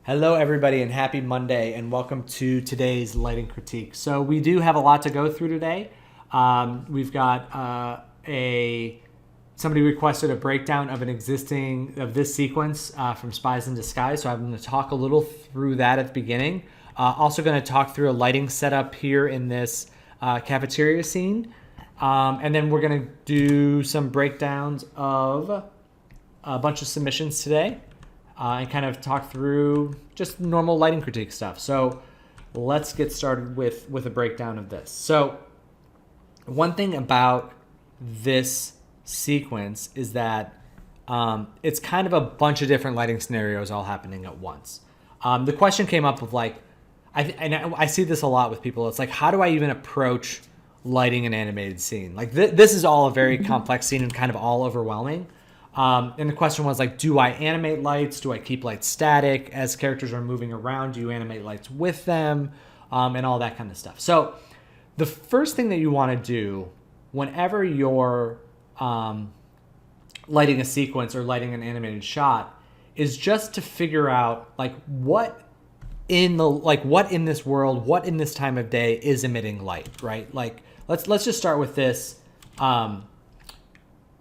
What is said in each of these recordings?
Hello, everybody, and happy Monday, and welcome to today's lighting critique. So we do have a lot to go through today. We've got somebody requested a breakdown of this sequence from Spies in Disguise. So I'm going to talk a little through that at the beginning. Also going to talk through a lighting setup here in this cafeteria scene, and then we're going to do some breakdowns of a bunch of submissions today. And kind of talk through just normal lighting critique stuff. So let's get started with a breakdown of this. So one thing about this sequence is that it's kind of a bunch of different lighting scenarios all happening at once. The question came up of like, I see this a lot with people. It's like, how do I even approach lighting an animated scene? Like this is all a very complex scene and kind of all overwhelming. And the question was like, do I animate lights? Do I keep lights static as characters are moving around? Do you animate lights with them? And all that kind of stuff. So the first thing that you want to do whenever you're lighting a sequence or lighting an animated shot is just to figure out like what in this world, what in this time of day is emitting light, right? Like let's just start with this.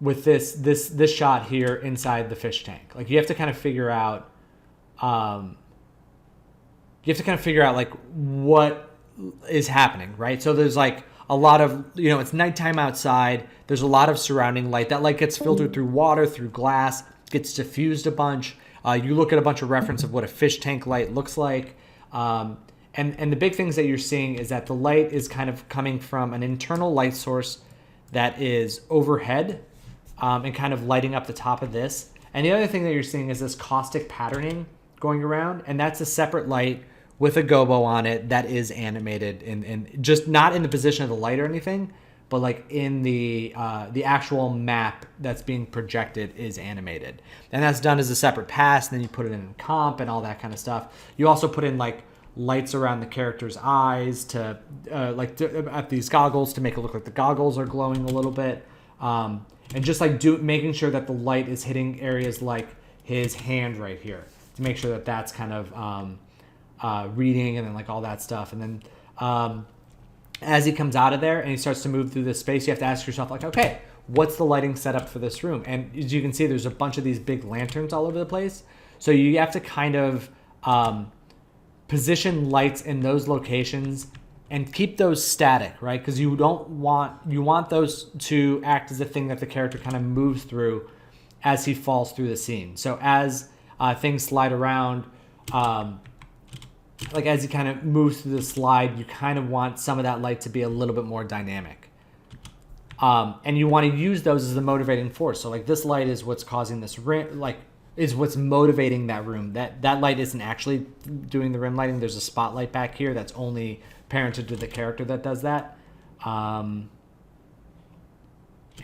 With this shot here inside the fish tank, like you have to kind of figure out like what is happening, right? So there's like a lot of, it's nighttime outside. There's a lot of surrounding light. That light gets filtered through water, through glass, gets diffused a bunch. You look at a bunch of reference of what a fish tank light looks like. And the big things that you're seeing is that the light is kind of coming from an internal light source that is overhead. And kind of lighting up the top of this. And the other thing that you're seeing is this caustic patterning going around. And that's a separate light with a gobo on it that is animated and just not in the position of the light or anything, but like in the actual map that's being projected is animated. And that's done as a separate pass. And then you put it in comp and all that kind of stuff. You also put in like lights around the character's eyes to at these goggles to make it look like the goggles are glowing a little bit. And just like making sure that the light is hitting areas like his hand right here to make sure that that's kind of reading and then like all that stuff. And then as he comes out of there and he starts to move through this space, you have to ask yourself like, okay, what's the lighting setup for this room? And as you can see, there's a bunch of these big lanterns all over the place. So you have to kind of position lights in those locations and keep those static, right? Because you want those to act as a thing that the character kind of moves through as he falls through the scene. So as things slide around, like as he kind of moves through the slide, you kind of want some of that light to be a little bit more dynamic. And you want to use those as the motivating force. So like this light is what's causing this rim, like is what's motivating that room. That light isn't actually doing the rim lighting. There's a spotlight back here that's only parented to the character that does that. And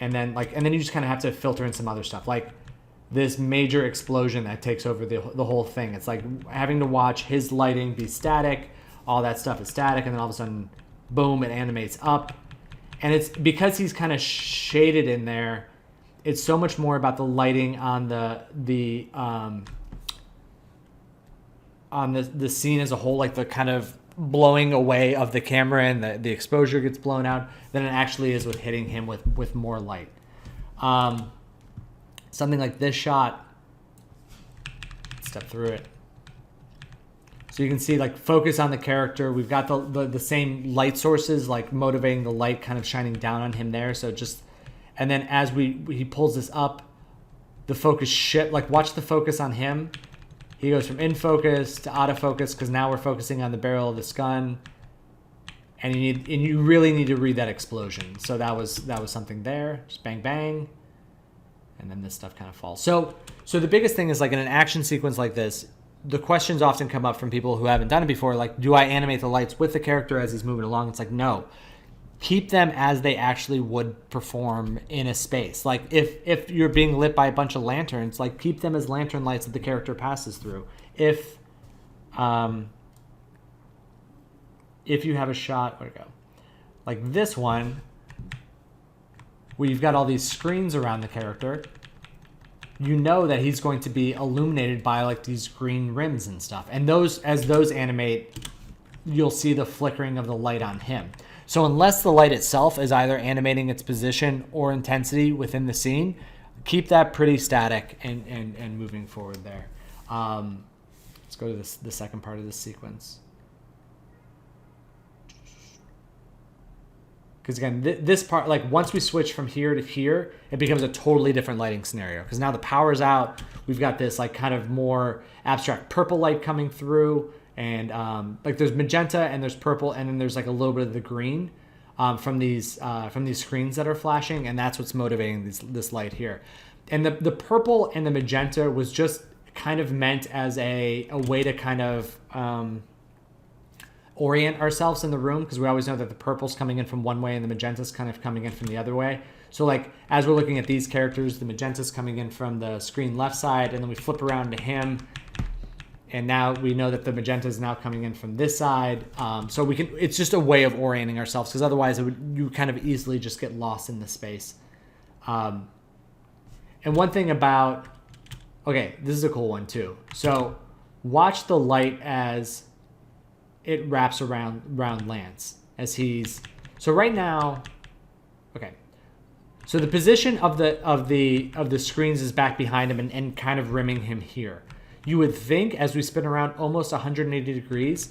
then you just kind of have to filter in some other stuff like this major explosion that takes over the whole thing. It's like having to watch his lighting be static. All that stuff is static. And then all of a sudden, boom, it animates up. And it's because he's kind of shaded in there. It's so much more about the lighting on the scene as a whole, like the kind of blowing away of the camera and the exposure gets blown out than it actually is with hitting him with more light. Something like this shot, step through it. So you can see like focus on the character. We've got the same light sources like motivating the light kind of shining down on him there. So just, and then as he pulls this up, the focus shift, like watch the focus on him. He goes from in focus to out of focus because now we're focusing on the barrel of this gun, and you really need to read that explosion. So that was something there. Just bang bang, and then this stuff kind of falls. So the biggest thing is like in an action sequence like this, the questions often come up from people who haven't done it before. Like, do I animate the lights with the character as he's moving along? It's like no. Keep them as they actually would perform in a space. Like if you're being lit by a bunch of lanterns, like keep them as lantern lights that the character passes through. If you have a shot, where'd it go? Like this one, where you've got all these screens around the character, you know that he's going to be illuminated by like these green rims and stuff. And as those animate, you'll see the flickering of the light on him. So unless the light itself is either animating its position or intensity within the scene, keep that pretty static and moving forward there. Let's go to the second part of this sequence. Because again, this part, like once we switch from here to here, it becomes a totally different lighting scenario. Because now the power's out, we've got this like kind of more abstract purple light coming through, and like there's magenta and there's purple, and then there's like a little bit of the green from these screens that are flashing, and that's what's motivating this light here. And the purple and the magenta was just kind of meant as a way to kind of orient ourselves in the room, because we always know that the purple's coming in from one way and the magenta's kind of coming in from the other way. So like as we're looking at these characters, the magenta's coming in from the screen left side, and then we flip around to him, and now we know that the magenta is now coming in from this side. So we can, it's just a way of orienting ourselves, because otherwise you kind of easily just get lost in the space. And one thing about, okay, this is a cool one too. So watch the light as it wraps around Lance as he's, so right now, okay. So the position of the screens is back behind him and kind of rimming him here. You would think as we spin around almost 180 degrees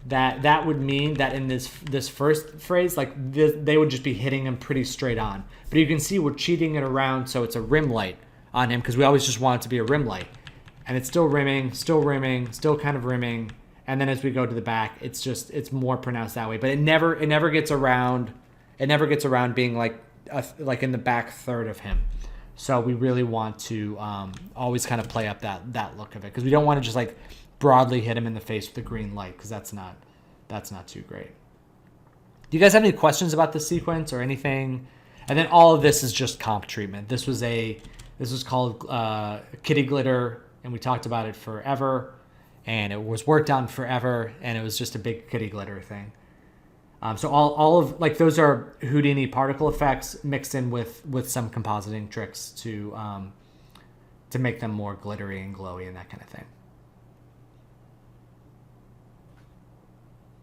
that would mean that in this first phrase, like they would just be hitting him pretty straight on. But you can see we're cheating it around so it's a rim light on him, because we always just want it to be a rim light. And it's still rimming, still kind of rimming. And then as we go to the back, it's more pronounced that way. But it never gets around being like in the back third of him. So we really want to always kind of play up that look of it, because we don't want to just like broadly hit him in the face with the green light, because that's not too great. Do you guys have any questions about this sequence or anything? And then all of this is just comp treatment. This was called Kitty Glitter, and we talked about it forever, and it was worked on forever, and it was just a big kitty glitter thing. So all of like those are Houdini particle effects mixed in with some compositing tricks to make them more glittery and glowy and that kind of thing.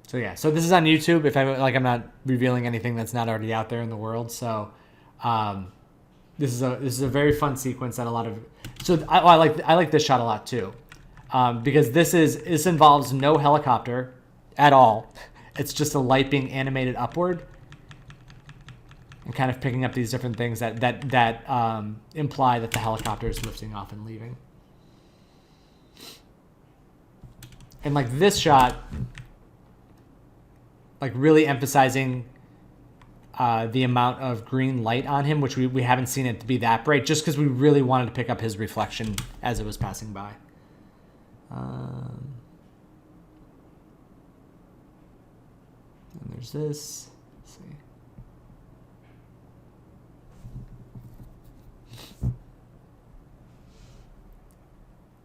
So yeah, so this is on YouTube. If I'm not revealing anything that's not already out there in the world. So this is a very fun sequence that a lot of. So I like this shot a lot too, because this involves no helicopter at all. It's just a light being animated upward and kind of picking up these different things that imply that the helicopter is lifting off and leaving. And like this shot, like really emphasizing the amount of green light on him, which we haven't seen it to be that bright, just because we really wanted to pick up his reflection as it was passing by. And there's this. Let's see.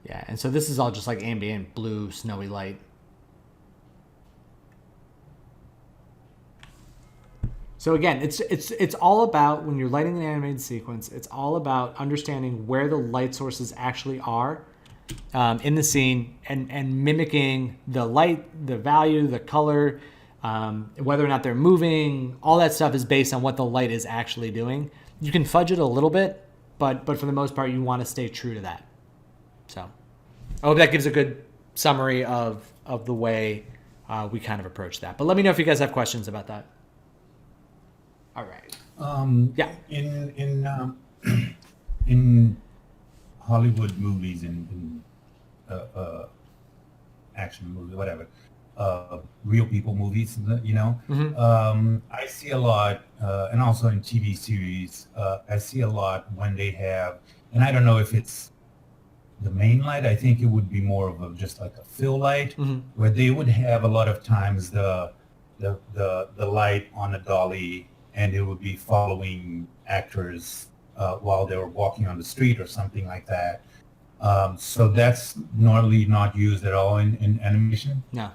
Yeah, and so this is all just like ambient blue, snowy light. So again, it's all about, when you're lighting an animated sequence, it's all about understanding where the light sources actually are in the scene, and mimicking the light, the value, the color, whether or not they're moving. All that stuff is based on what the light is actually doing. You can fudge it a little bit, but for the most part, you want to stay true to that. So I hope that gives a good summary of the way we kind of approach that. But let me know if you guys have questions about that. All right. Yeah. In Hollywood movies, in action movies, whatever, real people movies, Mm-hmm. I see a lot, and also in TV series, I see a lot when they have, and I don't know if it's the main light. I think it would be more of just like a fill light, Mm-hmm. where they would have a lot of times the light on a dolly, and it would be following actors while they were walking on the street or something like that. So that's normally not used at all in animation. No,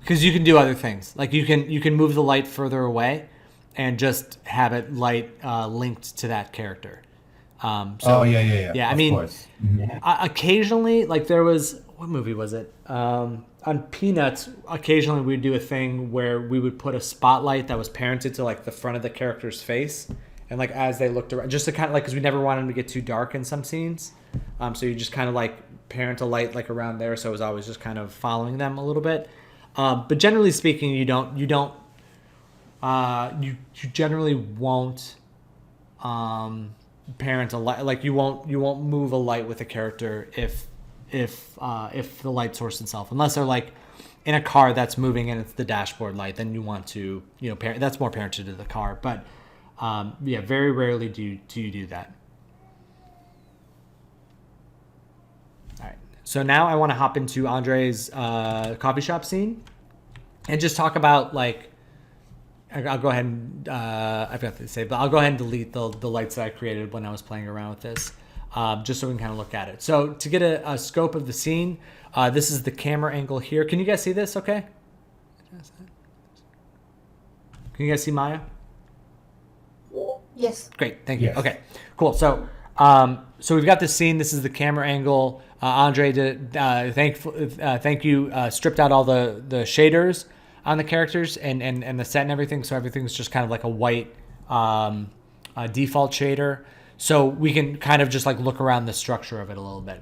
because you can do other things. Like you can move the light further away and just have it light linked to that character. Oh yeah. Yeah, I Of mean, course. Mhm. occasionally, like there was, what movie was it? On Peanuts, occasionally we'd do a thing where we would put a spotlight that was parented to like the front of the character's face, and like as they looked around, just to kind of like, because we never wanted them to get too dark in some scenes, so you just kind of like parent a light like around there, so it was always just kind of following them a little bit. But generally speaking, you generally won't parent a light, like you won't move a light with a character if the light source itself, unless they're like in a car that's moving and it's the dashboard light, then you want to parent, that's more parented to the car. But yeah, very rarely do you do that. All right, so now I want to hop into Andre's coffee shop scene and just talk about like, I'll go ahead and I forgot to say, but I'll go ahead and delete the lights that I created when I was playing around with this, just so we can kind of look at it. So to get a scope of the scene, this is the camera angle here. Can you guys see this? Okay. Can you guys see Maya? Yes. Great, thank you. Yes. Okay, cool. So so we've got this scene. This is the camera angle. Andre, thank you. Stripped out all the shaders on the characters and the set and everything, so everything's just kind of like a white default shader, so we can kind of just like look around the structure of it a little bit.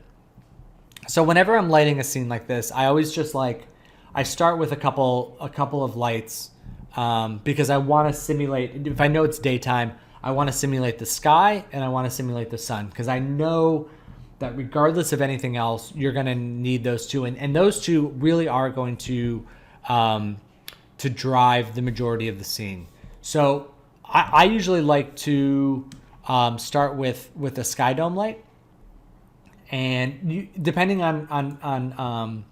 So whenever I'm lighting a scene like this, I always just like, I start with a couple of lights, because I want to simulate, if I know it's daytime, I want to simulate the sky and I want to simulate the sun, because I know that regardless of anything else, you're going to need those two, and those two really are going to drive the majority of the scene. So I usually like to start with a sky dome light, and depending on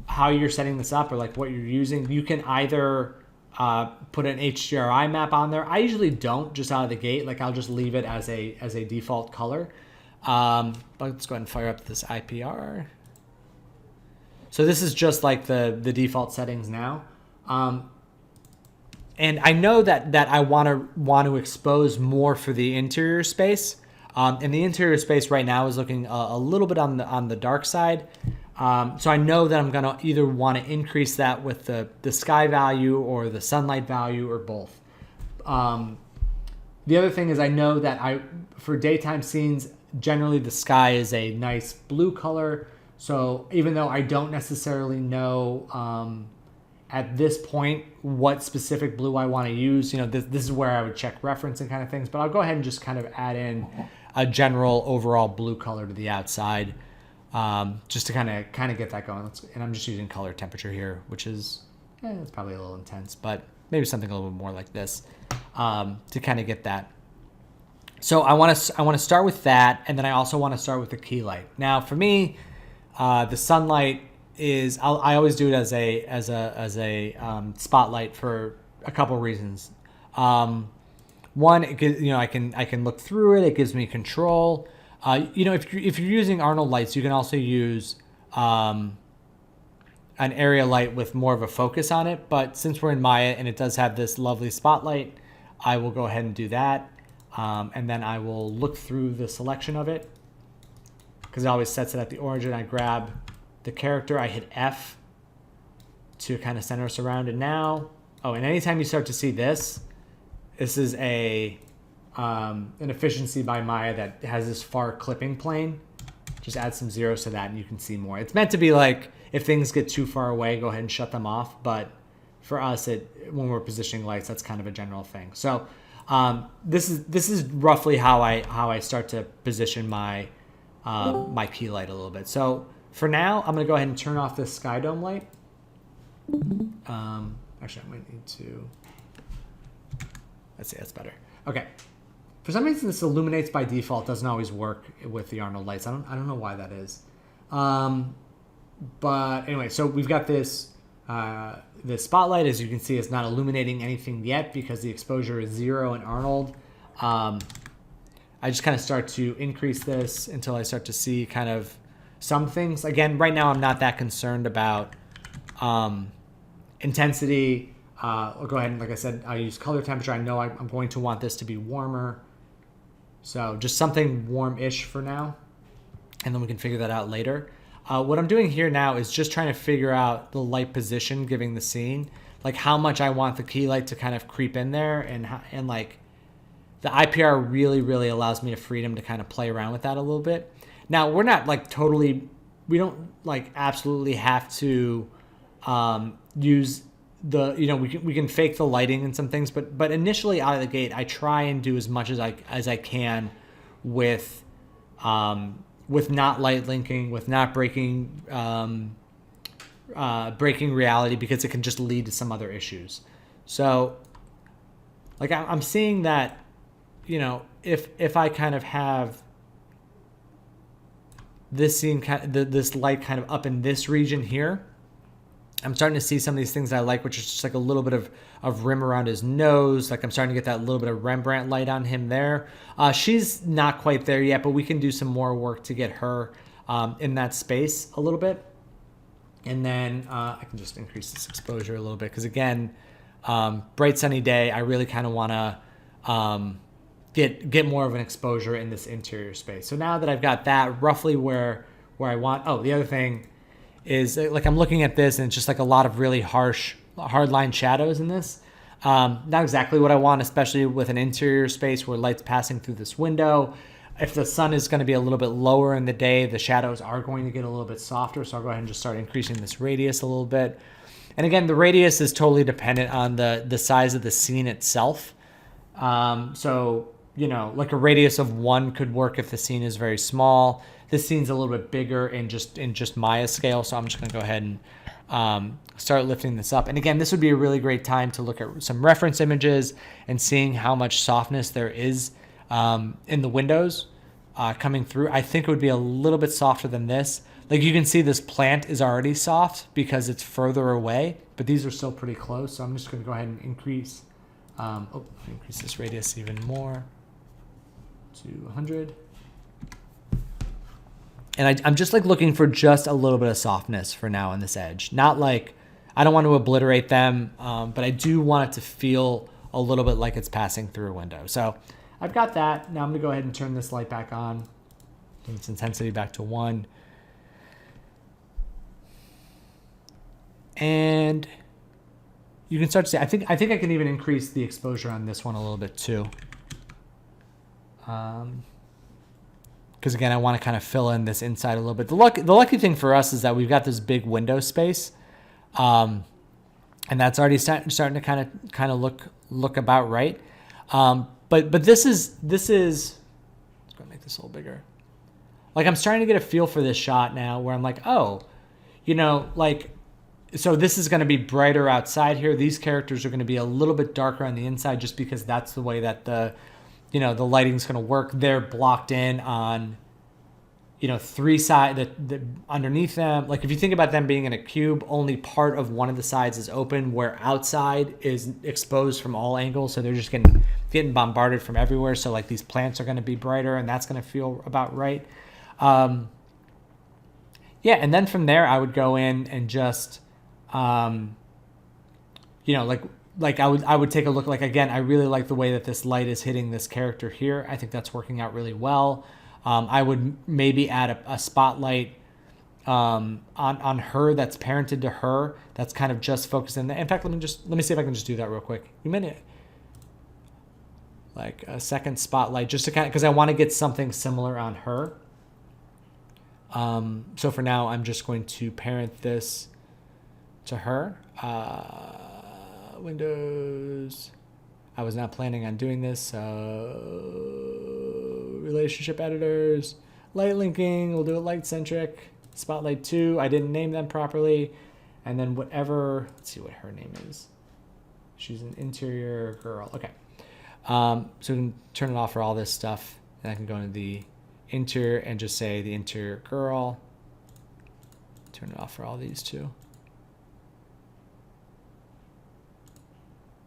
how you're setting this up or like what you're using, you can either put an HDRI map on there. I usually don't, just out of the gate. Like I'll just leave it as a default color. But let's go ahead and fire up this IPR. So this is just like the default settings now. And I know that I want to expose more for the interior space. And the interior space right now is looking a little bit on the dark side. So I know that I'm going to either want to increase that with the sky value or the sunlight value or both. The other thing is I know that for daytime scenes, generally the sky is a nice blue color. So even though I don't necessarily know at this point what specific blue I want to use, this is where I would check reference and kind of things. But I'll go ahead and just kind of add in a general overall blue color to the outside, just to kind of get that going. And I'm just using color temperature here, which is it's probably a little intense, but maybe something a little bit more like this, to kind of get that. So I want to start with that, and then I also want to start with the key light. Now for me, the sunlight is I always do it as a spotlight for a couple reasons. One, it gives, I can look through it. It gives me control. If you're using Arnold lights, you can also use an area light with more of a focus on it. But since we're in Maya and it does have this lovely spotlight, I will go ahead and do that. And then I will look through the selection of it, because it always sets it at the origin. I grab the character, I hit F to kind of center us around. And now, and anytime you start to see this is an efficiency by Maya that has this far clipping plane. Just add some zeros to that and you can see more. It's meant to be like, if things get too far away, go ahead and shut them off. But for us, when we're positioning lights, that's kind of a general thing. So this is roughly how I start to position my my key light a little bit. So for now, I'm gonna go ahead and turn off this sky dome light. Actually, I might need to. Let's see, that's better. Okay. For some reason, this illuminates by default. Doesn't always work with the Arnold lights. I don't know why that is. But anyway, so we've got this spotlight. As you can see, it's not illuminating anything yet because the exposure is 0 in Arnold. I just kind of start to increase this until I start to see kind of some things. Again, right now I'm not that concerned about intensity. I'll go ahead and, like I said, I'll use color temperature. I know I'm going to want this to be warmer. So just something warm-ish for now, and then we can figure that out later. What I'm doing here now is just trying to figure out the light position giving the scene, like how much I want the key light to kind of creep in there, and like the IPR really allows me the freedom to kind of play around with that a little bit. Now we're not like totally, we don't like absolutely have to use the, you know, we can fake the lighting and some things, but initially out of the gate, I try and do as much as I can with not light linking, with not breaking reality, because it can just lead to some other issues. So like I'm seeing that, you know, if I kind of have this scene, this light kind of up in this region here, I'm starting to see some of these things I like, which is just like a little bit of rim around his nose. Like I'm starting to get that little bit of Rembrandt light on him there. She's not quite there yet, but we can do some more work to get her in that space a little bit. And then I can just increase this exposure a little bit, because again, bright sunny day, I really kind of want to get more of an exposure in this interior space. So now that I've got that roughly where I want, oh, the other thing is like I'm looking at this and it's just like a lot of really harsh, hard line shadows in this. Not exactly what I want, especially with an interior space where light's passing through this window. If the sun is going to be a little bit lower in the day, the shadows are going to get a little bit softer. So I'll go ahead and just start increasing this radius a little bit. And again, the radius is totally dependent on the size of the scene itself. So, you know, like a radius of 1 could work if the scene is very small. This scene's a little bit bigger in just Maya scale, so I'm just going to go ahead and start lifting this up. And again, this would be a really great time to look at some reference images and seeing how much softness there is in the windows coming through. I think it would be a little bit softer than this. Like you can see this plant is already soft because it's further away, but these are still pretty close. So I'm just going to go ahead and increase this radius even more to 100. And I'm just like looking for just a little bit of softness for now on this edge. Not like, I don't want to obliterate them, but I do want it to feel a little bit like it's passing through a window. So I've got that. Now I'm going to go ahead and turn this light back on. Turn its intensity back to 1. And you can start to see, I think I can even increase the exposure on this one a little bit too. Because again, I want to kind of fill in this inside a little bit. The lucky thing for us is that we've got this big window space, and that's already starting to kind of look about right. But this is let's go make this a little bigger. Like I'm starting to get a feel for this shot now, where I'm like, oh, you know, like, so this is going to be brighter outside here. These characters are going to be a little bit darker on the inside, just because that's the way that the lighting's going to work. They're blocked in on, 3 sides that underneath them. Like if you think about them being in a cube, only part of one of the sides is open, where outside is exposed from all angles. So they're just getting bombarded from everywhere. So like these plants are going to be brighter, and that's going to feel about right. And then from there I would go in and just, like I would take a look. Like again, I really like the way that this light is hitting this character here. I think that's working out really well. I would maybe add a spotlight on her that's parented to her. That's kind of just focused in. In fact, let me see if I can just do that real quick. You minute, like a second spotlight, just to kind of, because I want to get something similar on her. So for now, I'm just going to parent this to her. Windows. I was not planning on doing this. So relationship editors, light linking. We'll do it light centric. Spotlight 2. I didn't name them properly. And then whatever. Let's see what her name is. She's an interior girl. Okay. So we can turn it off for all this stuff, and I can go into the interior and just say the interior girl. Turn it off for all these too.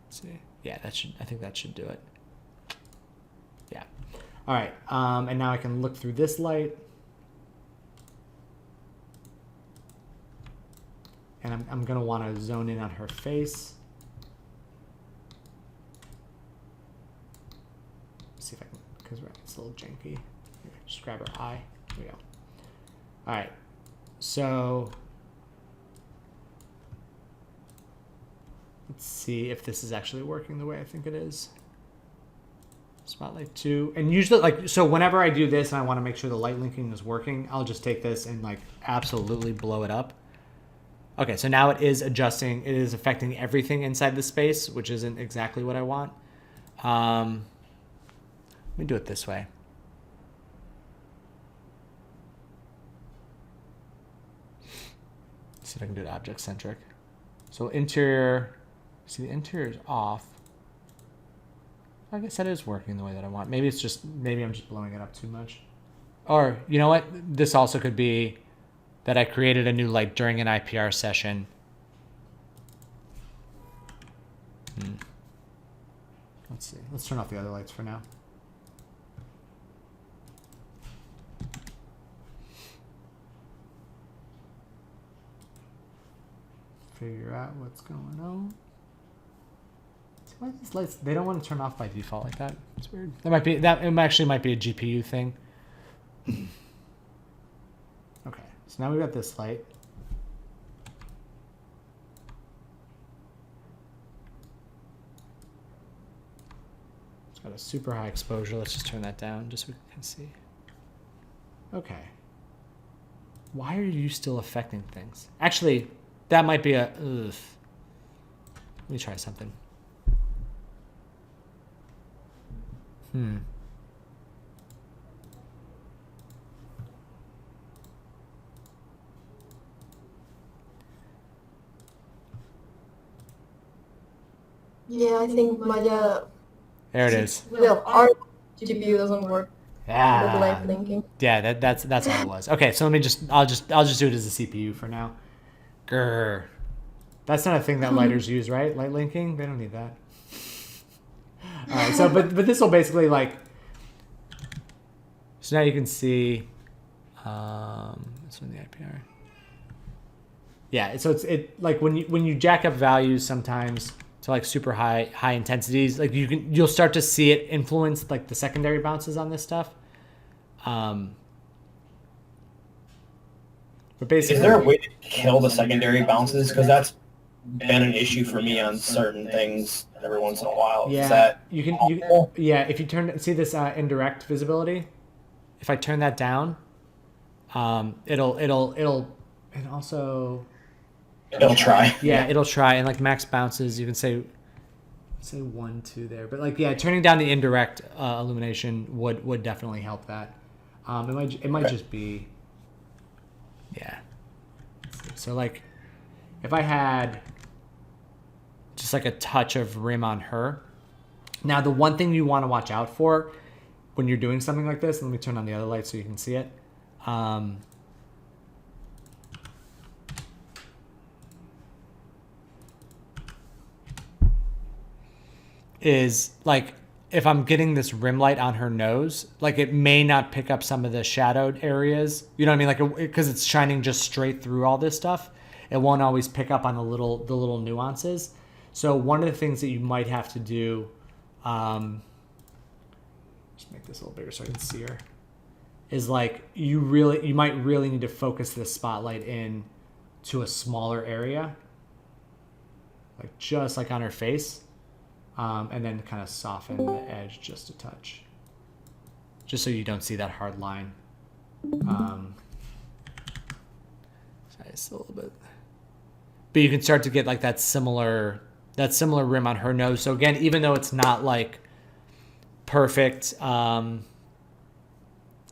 See, yeah, I think that should do it. Yeah. All right. And now I can look through this light, and I'm gonna want to zone in on her face. See if I can because it's a little janky. Here, just grab her eye. There we go. All right. So let's see if this is actually working the way I think it is. Spotlight 2. And usually, like, so whenever I do this and I want to make sure the light linking is working, I'll just take this and like absolutely blow it up. Okay, so now it is adjusting. It is affecting everything inside the space, which isn't exactly what I want. Let me do it this way. Let's see if I can do it object centric. So interior, see the interior is off. I guess that is working the way that I want. Maybe I'm just blowing it up too much. Or, you know what? This also could be that I created a new light during an IPR session. Let's see. Let's turn off the other lights for now. Figure out what's going on. Why these lights? They don't want to turn off by default like that. It's weird. It actually might be a GPU thing. Okay, so now we've got this light. It's got a super high exposure. Let's just turn that down just so we can see. Okay. Why are you still affecting things? Actually, that might be a. Ugh. Let me try something. Yeah, I think my There it is. well, our GPU doesn't work with light Yeah. blinking. Yeah, that's all it was. Okay, so I'll just do it as a CPU for now. Grr. That's not a thing that lighters use, right? Light linking? They don't need that. All right, so but this will basically like. So now you can see. This one the IPR. Yeah, so it's like when you jack up values sometimes to like super high intensities, like you'll start to see it influence like the secondary bounces on this stuff. But basically, is there a way to kill the secondary bounces? Because that's been an issue for me on certain things every once in a while. yeah, Is that if you see this indirect visibility, if I turn that down, it'll try. Yeah, it'll try, and like max bounces, you can say 1, 2 there, but like turning down the indirect illumination would definitely help that. It might just be so like if I had just like a touch of rim on her. Now the one thing you want to watch out for when you're doing something like this, let me turn on the other light so you can see it. Is like if I'm getting this rim light on her nose, like it may not pick up some of the shadowed areas. You know what I mean? Like because it's shining just straight through all this stuff, it won't always pick up on the little nuances. So one of the things that you might have to do, just make this a little bigger so I can see her, is like you might really need to focus the spotlight in to a smaller area, like just like on her face. And then kind of soften the edge just a touch, just so you don't see that hard line. Just a little bit, but you can start to get like that similar rim on her nose. So again, even though it's not like perfect, even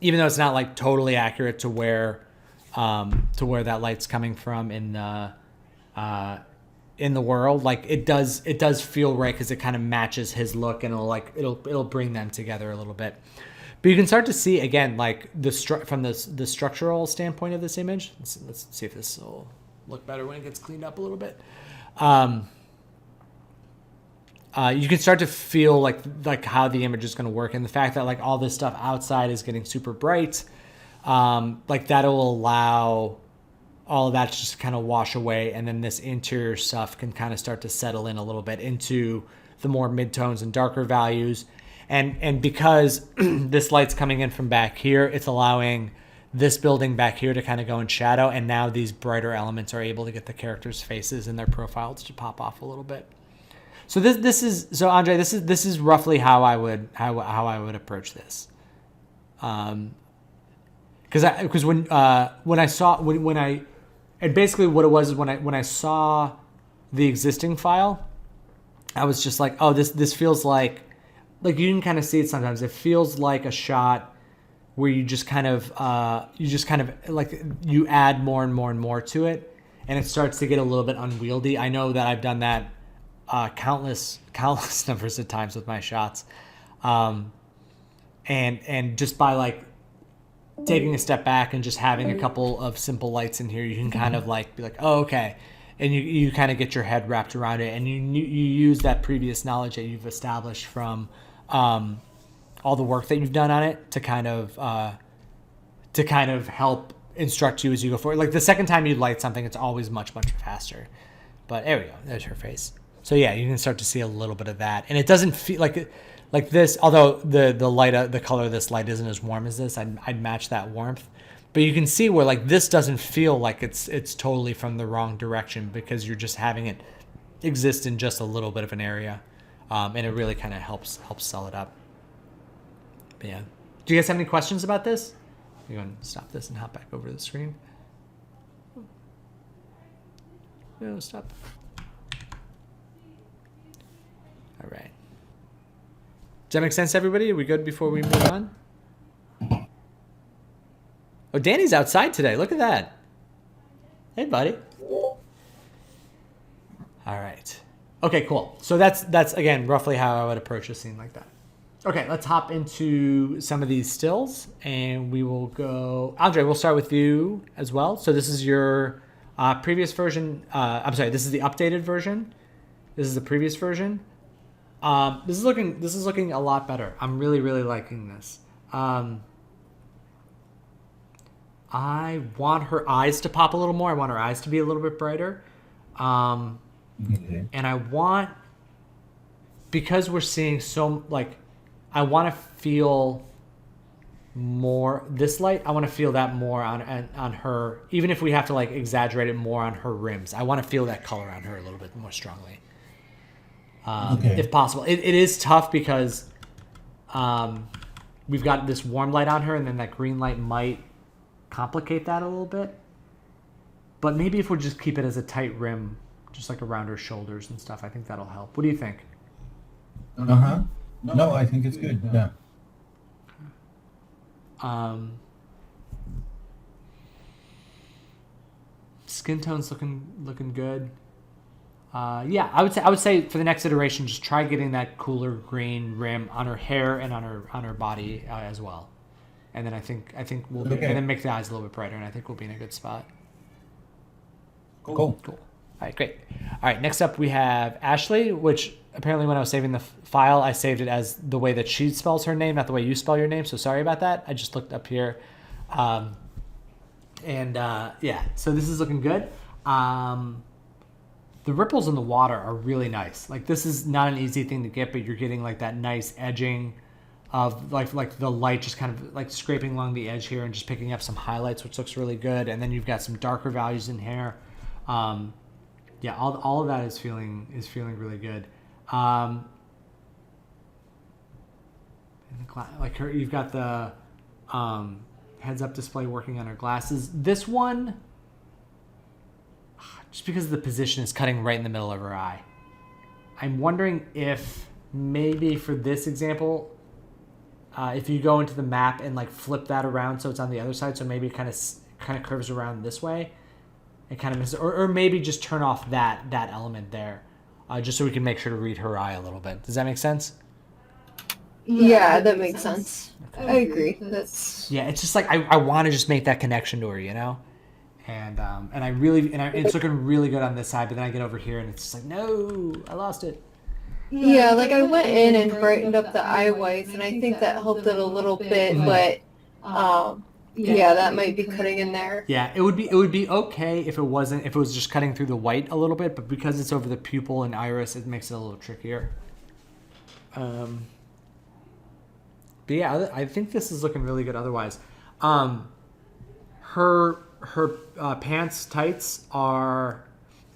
though it's not like totally accurate to where that light's coming from in the world, like it does feel right because it kind of matches his look, and it'll bring them together a little bit. But you can start to see again, like from the structural standpoint of this image. Let's see if this will look better when it gets cleaned up a little bit. You can start to feel like how the image is going to work, and the fact that like all this stuff outside is getting super bright, like that'll allow all of that to just kind of wash away, and then this interior stuff can kind of start to settle in a little bit into the more midtones and darker values. And because this light's coming in from back here, it's allowing this building back here to kind of go in shadow, and now these brighter elements are able to get the characters' faces and their profiles to pop off a little bit. So this is Andre, this is roughly how I would approach this. Because when I saw and basically what it was is when I saw the existing file, I was just like, oh, this feels like you can kind of see it sometimes. It feels like a shot where you just kind of like you add more and more and more to it, and it starts to get a little bit unwieldy. I know that I've done that countless numbers of times with my shots, and just by like taking a step back and just having a couple of simple lights in here, you can kind of like be like, oh, okay, and you kind of get your head wrapped around it, and you use that previous knowledge that you've established from all the work that you've done on it to kind of help instruct you as you go forward. Like the second time you light something, it's always much faster. But there we go. There's her face. So yeah, you can start to see a little bit of that, and it doesn't feel like this. Although the color of this light isn't as warm as this, I'd match that warmth. But you can see where like this doesn't feel like it's totally from the wrong direction, because you're just having it exist in just a little bit of an area, and it really kind of helps sell it up. But yeah. Do you guys have any questions about this? You want to stop this and hop back over to the screen? No, stop. All right. Does that make sense to everybody? Are we good before we move on? Oh, Danny's outside today. Look at that. Hey, buddy. All right. Okay, cool. So that's again, roughly how I would approach a scene like that. Okay, let's hop into some of these stills, and we will go... Andre, we'll start with you as well. So this is your previous version. I'm sorry, this is the updated version. This is the previous version. This is looking a lot better. I'm really liking this. I want her eyes to pop a little more. I want her eyes to be a little bit brighter. Okay. And I want, because we're seeing so, like, I want to feel more, this light, I want to feel that more on her, even if we have to, like, exaggerate it more on her rims. I want to feel that color on her a little bit more strongly. If possible. It is tough because we've got this warm light on her, and then that green light might complicate that a little bit. But maybe if we just keep it as a tight rim, just like around her shoulders and stuff, I think that'll help. What do you think? Uh-huh. No, I think it's good. Yeah. Skin tone's looking good. Yeah, I would say for the next iteration, just try getting that cooler green rim on her hair and on her body as well. And then I think we'll be, and then make the eyes a little bit brighter, and I think we'll be in a good spot. Cool. All right, great. All right, next up we have Ashley, which apparently when I was saving the file, I saved it as the way that she spells her name, not the way you spell your name. So sorry about that. I just looked up here. Yeah, so this is looking good. The ripples in the water are really nice. Like, this is not an easy thing to get, but you're getting like that nice edging of like the light just kind of like scraping along the edge here and just picking up some highlights, which looks really good. And then you've got some darker values in here. Yeah, all of that is feeling really good. Like her, you've got the heads-up display working on her glasses. This one, just because the position is cutting right in the middle of her eye, I'm wondering if maybe for this example, if you go into the map and like flip that around so it's on the other side, so maybe it kind of curves around this way, it kind of misses, or maybe just turn off that element there, just so we can make sure to read her eye a little bit. Does that make sense? Yeah, that makes sense. I agree. That's it's just like I want to just make that connection to her, you know, and it's looking really good on this side, but then I get over here and it's just like, no, I lost it. Yeah, like I went in and brightened up the eye whites, and I think that helped it a little bit, but yeah, that might be cutting in there. Yeah, it would be okay if it was just cutting through the white a little bit, but because it's over the pupil and iris, it makes it a little trickier. But yeah, I think this is looking really good otherwise. Her pants tights are...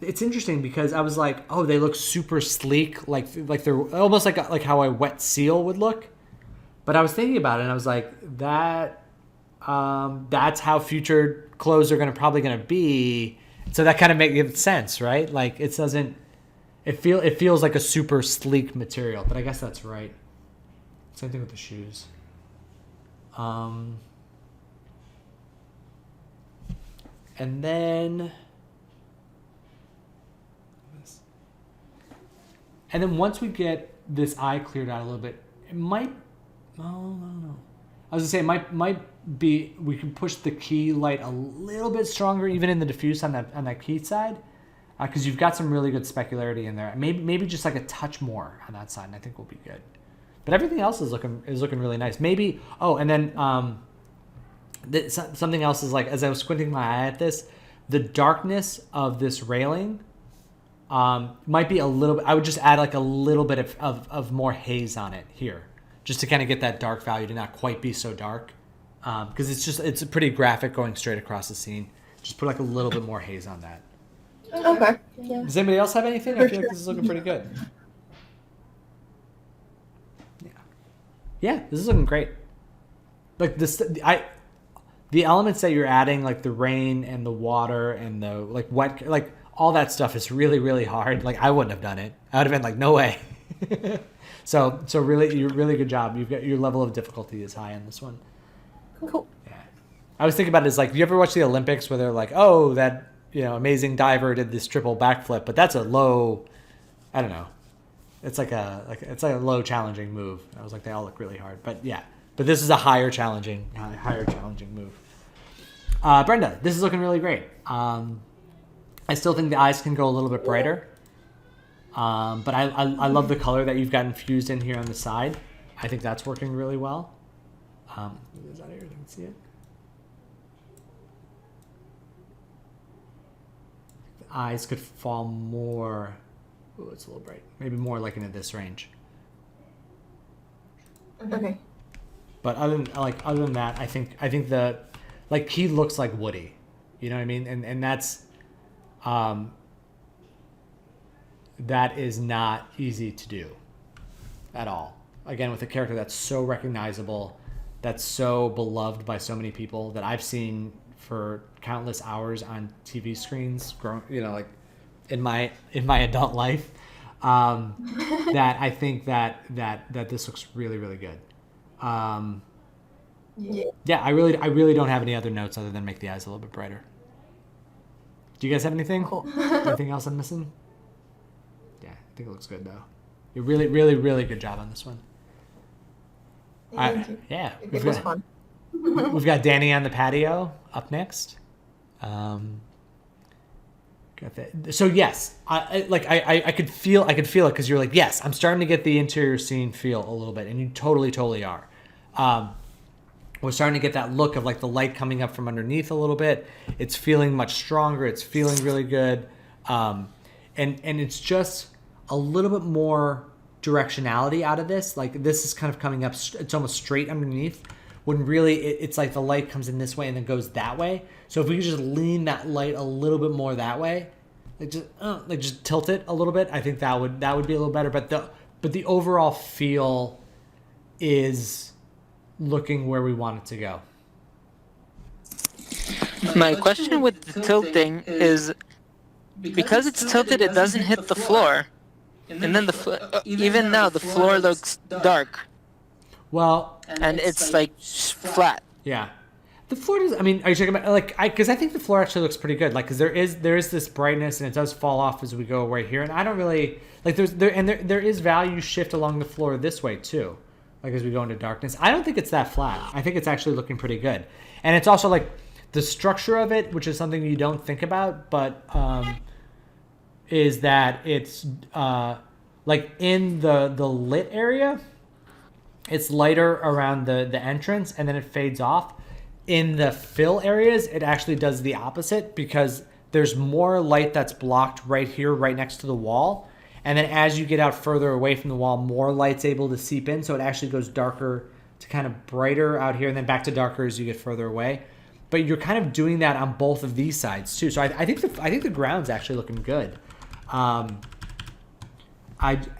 It's interesting because I was like, oh, they look super sleek, like they're almost like how a wet seal would look. But I was thinking about it, and I was like, that's how future clothes are probably gonna be. So that kind of makes sense, right? Like it doesn't. It feels like a super sleek material, but I guess that's right. Same thing with the shoes. And then once we get this eye cleared out a little bit, it might. Oh, I don't know. I was gonna say it might be we can push the key light a little bit stronger, even in the diffuse on that key side, because you've got some really good specularity in there. Maybe just like a touch more on that side, and I think we'll be good. But everything else is looking really nice. Maybe and then something else is like, as I was squinting my eye at this, the darkness of this railing might be a little bit. I would just add like a little bit of more haze on it here, just to kind of get that dark value to not quite be so dark, because it's a pretty graphic going straight across the scene. Just put like a little bit more haze on that. Okay. Yeah. Does anybody else have anything? I feel like this is looking pretty good. Yeah, this is looking great. Like the elements that you're adding, like the rain and the water and the like wet, like all that stuff is really, really hard. Like I wouldn't have done it. I would have been like, no way. So really, really good job. You've got your level of difficulty is high on this one. Cool. Yeah. I was thinking about it as like, do you ever watch the Olympics where they're like, oh, that amazing diver did this triple backflip, but that's a low, I don't know. It's like a low challenging move. I was like, they all look really hard, but yeah. But this is a higher challenging move. Brenda, this is looking really great. I still think the eyes can go a little bit brighter. But I love the color that you've got infused in here on the side. I think that's working really well. Is that here? You can see it. The eyes could fall more. Ooh, it's a little bright. Maybe more like into this range. Okay. But other than that, I think the he looks like Woody. You know what I mean? And that's that is not easy to do at all. Again, with a character that's so recognizable, that's so beloved by so many people, that I've seen for countless hours on TV screens, in my adult life, that I think that this looks really, really good. Yeah, I really don't have any other notes other than make the eyes a little bit brighter. Do you guys have anything? Cool. Anything else I'm missing? Yeah, I think it looks good though. You're really, really, really good job on this one. Thank you. Yeah, It was fun. we've got Dani on the patio up next. So yes, I could feel it because you're like, yes, I'm starting to get the interior scene feel a little bit, and you totally are. We're starting to get that look of like the light coming up from underneath a little bit. It's feeling much stronger. It's feeling really good, and it's just a little bit more directionality out of this. Like this is kind of coming up. It's almost straight underneath. When really it's like the light comes in this way and then goes that way. So if we could just lean that light a little bit more that way, just tilt it a little bit, I think that would be a little better. But the overall feel is looking where we want it to go. My question with the tilting is, because it's tilted, it doesn't hit the floor, and then even now the floor looks dark. Well, and it's like flat. Yeah, the floor does. I mean, are you talking about because I think the floor actually looks pretty good. Like, because there is this brightness and it does fall off as we go right here, and I don't really like there is value shift along the floor this way too. Like as we go into darkness, I don't think it's that flat. I think it's actually looking pretty good, and it's also like the structure of it, which is something you don't think about, but is that it's like in the lit area. It's lighter around the entrance, and then it fades off. In the fill areas, it actually does the opposite because there's more light that's blocked right here, right next to the wall. And then as you get out further away from the wall, more light's able to seep in, so it actually goes darker to kind of brighter out here and then back to darker as you get further away. But you're kind of doing that on both of these sides too. So I think the ground's actually looking good. And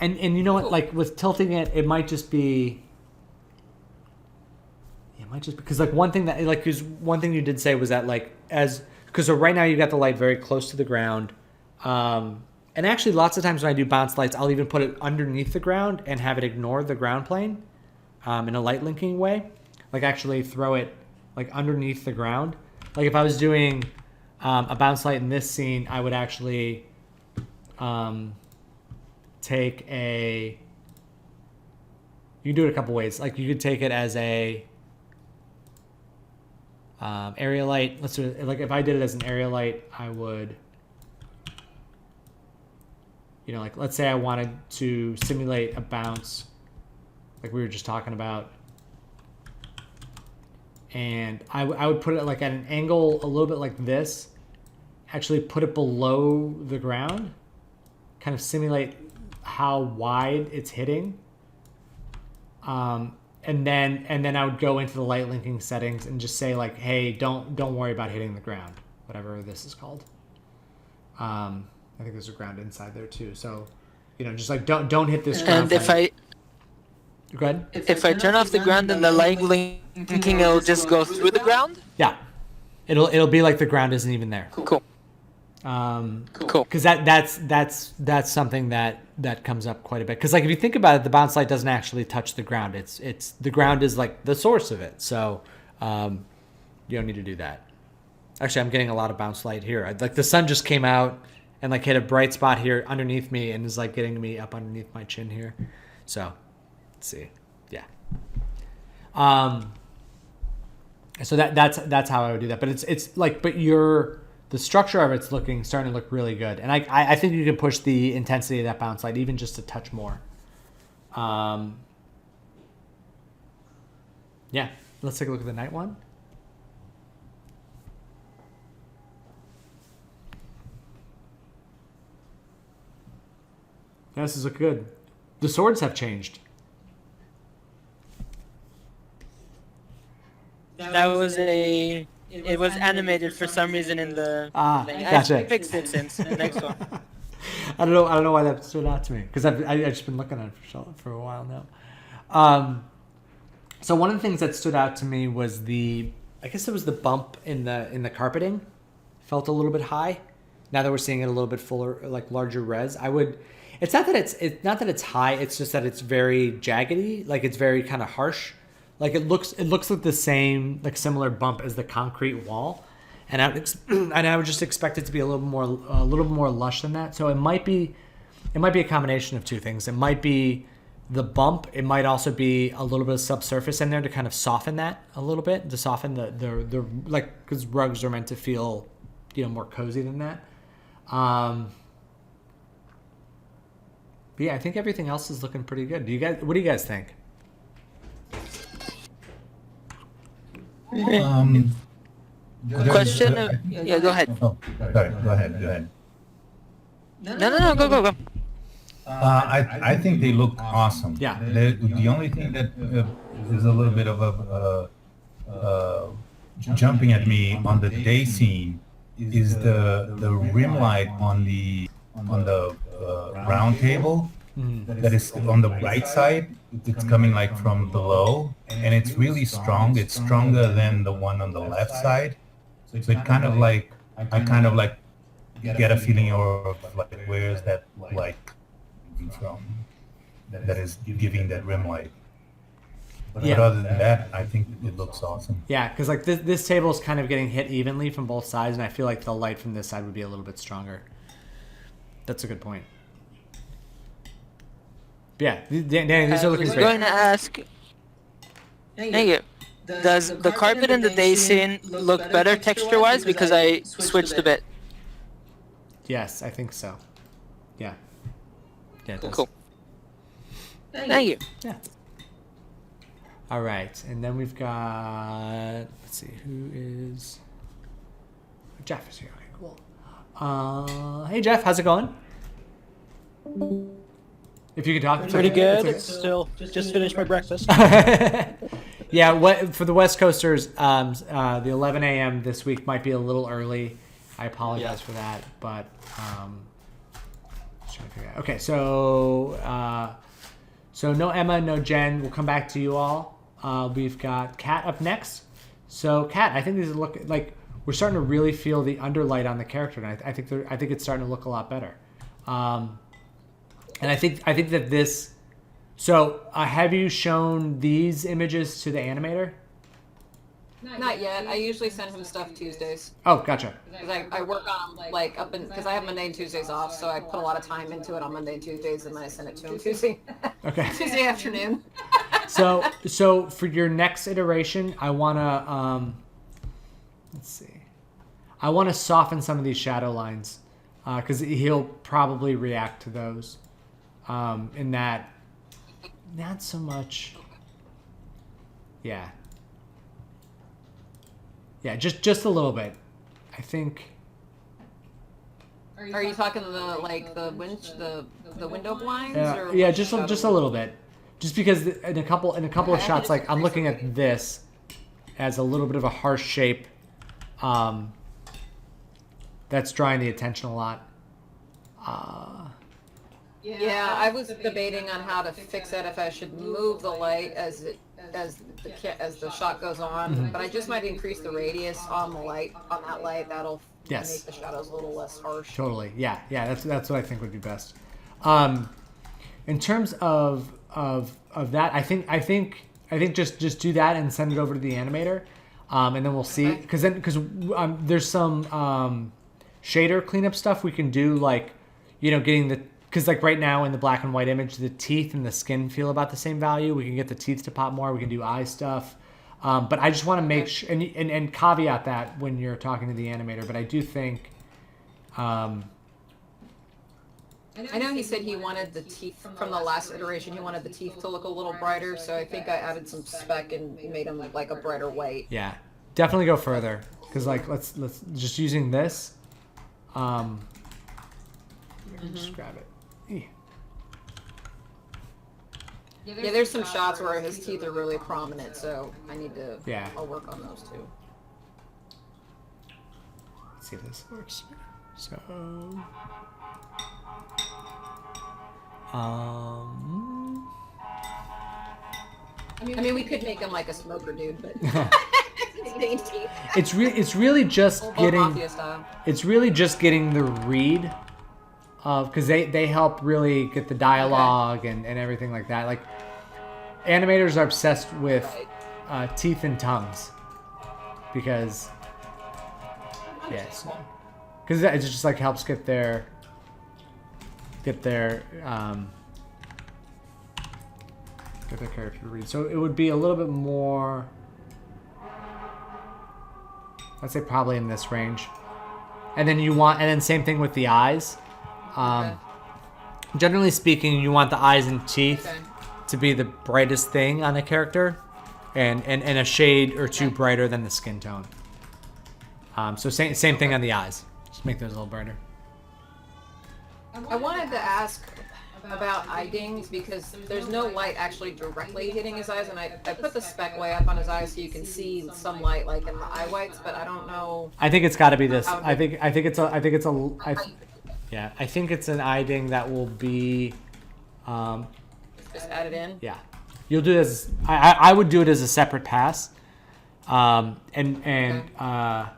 you know what, like with tilting it, it might just be because like one thing you did say was that like because so right now you got the light very close to the ground. And actually lots of times when I do bounce lights, I'll even put it underneath the ground and have it ignore the ground plane in a light linking way. Like actually throw it like underneath the ground. Like if I was doing a bounce light in this scene, I would actually take a... You can do it a couple ways. Like you could take it as a area light. Let's do it. Like if I did it as an area light, I would... You know, like let's say I wanted to simulate a bounce like we were just talking about. And I would put it like at an angle a little bit like this. Actually put it below the ground. Kind of simulate how wide it's hitting. And then I would go into the light linking settings and just say like, hey, don't worry about hitting the ground. Whatever this is called. I think there's a ground inside there too. So, you know, just like don't hit this ground. And go ahead. If I turn off the ground, then the light linking it'll just go through the ground. Yeah, it'll be like the ground isn't even there. Cool. Cool. Because that's something that comes up quite a bit. Because like if you think about it, the bounce light doesn't actually touch the ground. It's the ground is like the source of it. So you don't need to do that. Actually, I'm getting a lot of bounce light here. Like the sun just came out and like hit a bright spot here underneath me and is like getting me up underneath my chin here. So let's see. Yeah. So that's how I would do that. But it's like, but the structure of it's starting to look really good. And I think you can push the intensity of that bounce light even just a touch more. Yeah. Let's take a look at the night one. Yeah, this is look good. The swords have changed. It was animated for some reason in the thing. Gotcha. I fixed it since the next one. I don't know why that stood out to me because I've just been looking at it for a while now. So one of the things that stood out to me was I guess it was the bump in the carpeting. Felt a little bit high. Now that we're seeing it a little bit fuller, like larger res, it's not that it's high. It's just that it's very jaggedy. Like it's very kind of harsh. Like it looks like the same, like similar bump as the concrete wall, and I would just expect it to be a little more lush than that. So it might be a combination of two things. It might be the bump. It might also be a little bit of subsurface in there to kind of soften that a little bit, to soften the like because rugs are meant to feel, you know, more cozy than that. But yeah, I think everything else is looking pretty good. What do you guys think? Question? Yeah, go ahead. Oh, sorry. Go ahead. No, go. I think they look awesome. Yeah. The only thing that is a little bit of a jumping at me on the day scene is the rim light on the round table that is on the right side. It's coming like from below, and it's really strong. It's stronger than the one on the left side. So it kind of like I get a feeling of like where is that light from that is giving that rim light. But other than that, I think it looks awesome. Yeah, because like this table is kind of getting hit evenly from both sides, and I feel like the light from this side would be a little bit stronger. That's a good point. Yeah, Danny, these are looking I was great. going to ask. Thank you. Does the carpet in the day scene look better texture-wise because I switched a bit? Yes, I think so. Yeah. Yeah, it does. Cool. Thank you. Yeah. All right, and then we've got, let's see, who is, Jeff is here. Okay, cool. Hey, Jeff, how's it going? If you could talk. Pretty good. It's still just finished my breakfast. Yeah, what for the West Coasters, the 11 a.m. this week might be a little early. I apologize for that, but just trying to figure out. Okay, so no Emma, no Jen. We'll come back to you all. We've got Kat up next. So Kat, I think these look like we're starting to really feel the underlight on the character, and I think it's starting to look a lot better. And I think that this. So have you shown these images to the animator? Not yet. I usually send him stuff Tuesdays. Oh, gotcha. Because I work on them like because I have Monday and Tuesdays off, so I put a lot of time into it on Monday and Tuesdays, and then I send it to him Tuesday. Okay. Tuesday afternoon. So for your next iteration, I wanna let's see. I want to soften some of these shadow lines because he'll probably react to those. In that, not so much. Yeah. Yeah, just a little bit. I think. Are you talking the window blinds? Or Yeah, just a little bit. Just because in a couple of shots, like I'm looking at this as a little bit of a harsh shape. That's drawing the attention a lot. Yeah, I was debating on how to fix that, if I should move the light as the shot goes on, but I just might increase the radius on the light on that light. That'll make the shadows a little less harsh. Totally. Yeah. That's what I think would be best. In terms of that, I think just do that and send it over to the animator, and then we'll see because there's some shader cleanup stuff we can do, like getting the. Because like right now in the black and white image, the teeth and the skin feel about the same value. We can get the teeth to pop more. We can do eye stuff. But I just want to make sure, and caveat that when you're talking to the animator. But I do think... I know he said he wanted the teeth, from the last iteration, he wanted the teeth to look a little brighter. So I think I added some spec and made them like a brighter white. Yeah, definitely go further. Because like, let's just using this. Just grab it. Yeah, there's some shots where his teeth are really prominent, so I need to. Yeah. I'll work on those too. Let's see if this works. So. I mean, we could make him like a smoker dude, but. It's really just getting. Mafia style. It's really just getting the read. Because they help really get the dialogue and everything like that. Like, animators are obsessed with teeth and tongues. Because, because it just like helps get their character to read. So it would be a little bit more, I'd say probably in this range. And then same thing with the eyes. Generally speaking, you want the eyes and teeth to be the brightest thing on a character, and a shade or two brighter than the skin tone. So same thing on the eyes. Just make those a little brighter. I wanted to ask about eye dings because there's no light actually directly hitting his eyes, and I put the spec way up on his eyes so you can see some light like in the eye whites, but I don't know. I think it's got to be this. I think it's an eye ding that will be Just add it in. Yeah, you'll do it as I would do it as a separate pass, how do I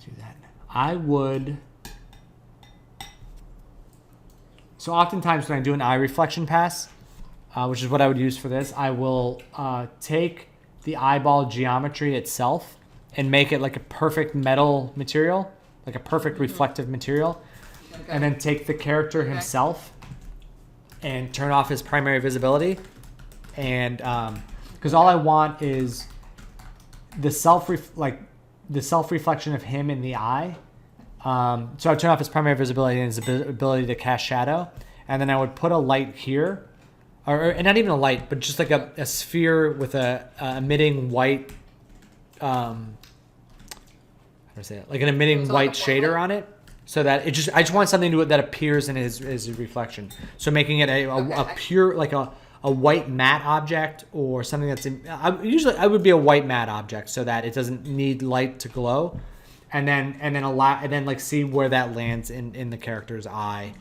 do that? I would. So oftentimes when I do an eye reflection pass, which is what I would use for this, I will take the eyeball geometry itself and make it like a perfect metal material, like a perfect reflective material, and then take the character himself and turn off his primary visibility, and because all I want is the self reflection of him in the eye. So I turn off his primary visibility and his ability to cast shadow, and then I would put a light here, and not even a light, but just like a sphere with a emitting white, how do I say it? Like an emitting white shader on it, so that I just want something that appears in his reflection. So making it a pure, like a a white matte object or something that's usually I would be a white matte object so that it doesn't need light to glow, and then like see where that lands in the character's eye,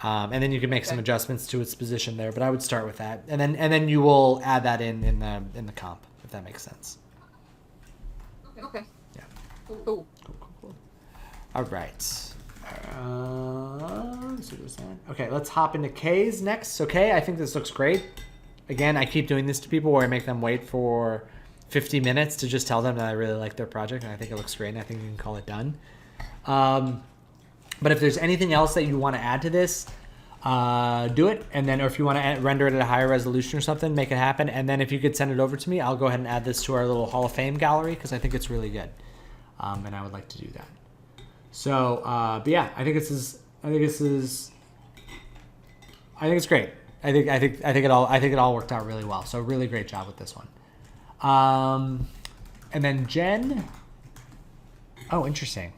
and then you can make some adjustments to its position there. But I would start with that, and then you will add that in the comp, if that makes sense. Okay. Yeah. Cool. Cool. All right. So there's that. Okay, let's hop into K's next. So K, I think this looks great. Again, I keep doing this to people where I make them wait for 50 minutes to just tell them that I really like their project and I think it looks great and I think you can call it done. But if there's anything else that you want to add to this, do it. And then, or if you want to render it at a higher resolution or something, make it happen. And then if you could send it over to me, I'll go ahead and add this to our little Hall of Fame gallery because I think it's really good. And I would like to do that. So, but yeah, I think it's great. I think it all worked out really well. So really great job with this one. And then Jenn. Oh, interesting.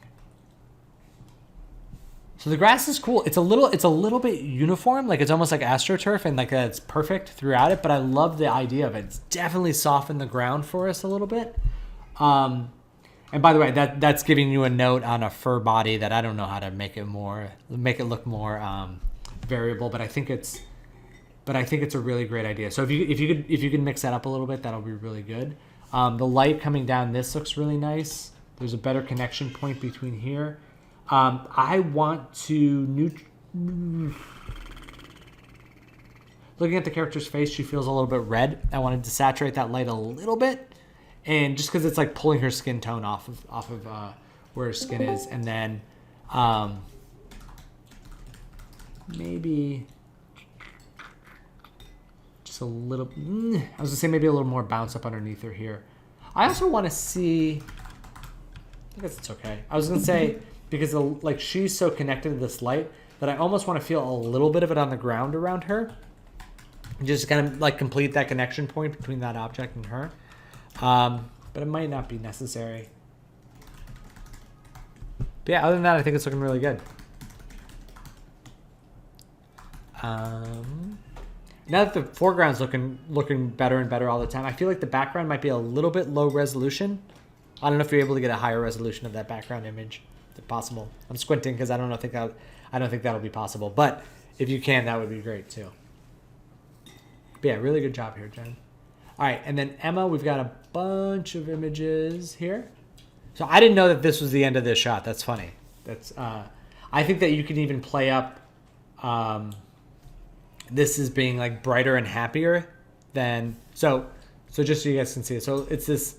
So the grass is cool. It's a little bit uniform. Like it's almost like AstroTurf and like it's perfect throughout it. But I love the idea of it. It's definitely softened the ground for us a little bit. And by the way, that's giving you a note on a fur body that I don't know how to make it look more variable, but I think it's a really great idea. So if you could mix that up a little bit, that'll be really good. The light coming down this looks really nice. There's a better connection point between here. I want to looking at the character's face, she feels a little bit red. I wanted to saturate that light a little bit. And just because it's like pulling her skin tone off of where her skin is, and then maybe just a little. I was gonna say maybe a little more bounce up underneath her here. I also want to see. I guess it's okay. I was gonna say because like she's so connected to this light that I almost want to feel a little bit of it on the ground around her, and just kind of like complete that connection point between that object and her. But it might not be necessary. But yeah, other than that, I think it's looking really good. Now that the foreground's looking better and better all the time, I feel like the background might be a little bit low resolution. I don't know if you're able to get a higher resolution of that background image, if possible. I'm squinting because I don't think that'll be possible. But if you can, that would be great too. But yeah, really good job here, Jenn. All right, and then Emma, we've got a bunch of images here. So I didn't know that this was the end of this shot. That's funny. That's I think that you can even play up this as being like brighter and happier than so just so you guys can see it. So it's this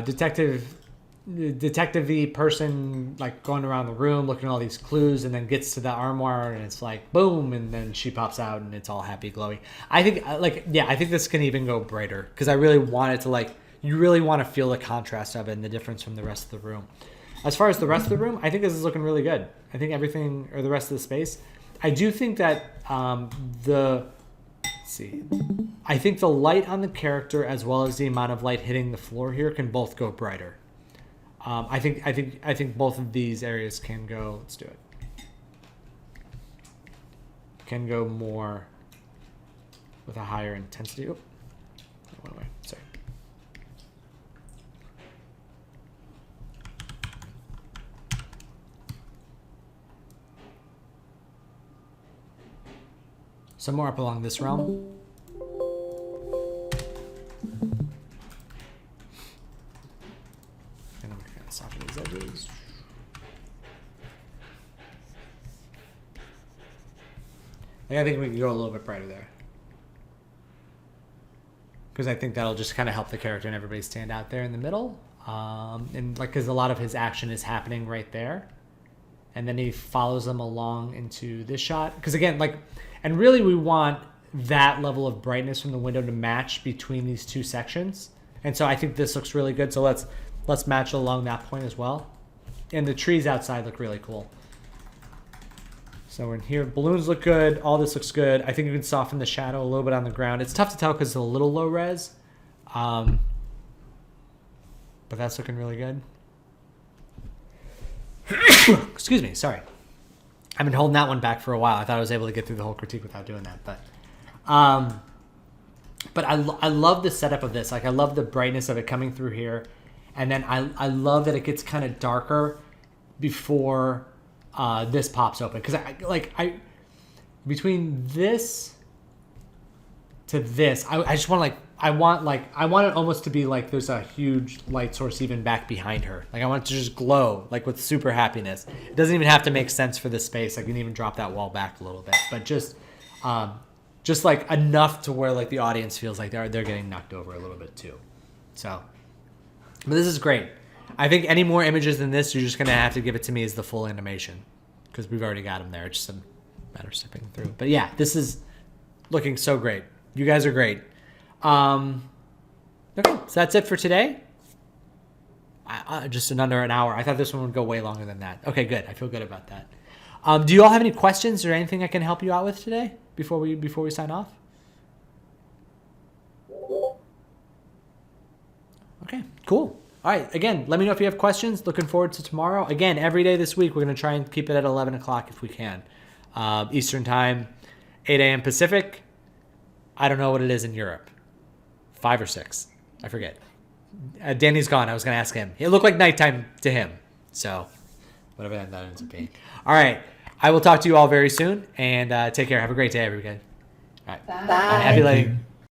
detective-y person like going around the room looking at all these clues and then gets to the armoire and it's like boom and then she pops out and it's all happy glowy. I think I think this can even go brighter because I really want it to like you really want to feel the contrast of it and the difference from the rest of the room. As far as the rest of the room, I think this is looking really good. I think everything or the rest of the space. I do think that I think the light on the character as well as the amount of light hitting the floor here can both go brighter. I think both of these areas can go. Let's do it. Can go more with a higher intensity. Oh, that went away. Sorry. Some more up along this realm. And I'm going to soften these edges. I think we can go a little bit brighter there. Because I think that'll just kind of help the character and everybody stand out there in the middle. And like, because a lot of his action is happening right there. And then he follows them along into this shot. Because again, like, and really we want that level of brightness from the window to match between these two sections. And so I think this looks really good. So let's match along that point as well. And the trees outside look really cool. So we're in here. Balloons look good. All this looks good. I think you can soften the shadow a little bit on the ground. It's tough to tell because it's a little low res. But that's looking really good. Excuse me. Sorry. I've been holding that one back for a while. I thought I was able to get through the whole critique without doing that. But But I love the setup of this. Like I love the brightness of it coming through here, and then I love that it gets kind of darker before this pops open, because I between this to this, I just want I want it almost to be like there's a huge light source even back behind her. Like I want it to just glow like with super happiness. It doesn't even have to make sense for this space. I can even drop that wall back a little bit, but just like enough to where like the audience feels like they're getting knocked over a little bit too. So, but this is great. I think any more images than this, you're just gonna have to give it to me as the full animation, because we've already got them there. It's just a matter of stepping through. But yeah, this is looking so great. You guys are great. Okay, so that's it for today. Just in under an hour. I thought this one would go way longer than that. Okay, good. I feel good about that. Do you all have any questions or anything I can help you out with today before we sign off? Okay, cool. All right, again, let me know if you have questions. Looking forward to tomorrow. Again, every day this week, we're going to try and keep it at 11 o'clock if we can. Eastern time, 8 a.m. Pacific. I don't know what it is in Europe. 5 or 6. I forget. Danny's gone. I was going to ask him. It looked like nighttime to him. So, whatever that ends up being. All right. I will talk to you all very soon. And take care. Have a great day, everybody. All right. Bye. Happy lighting.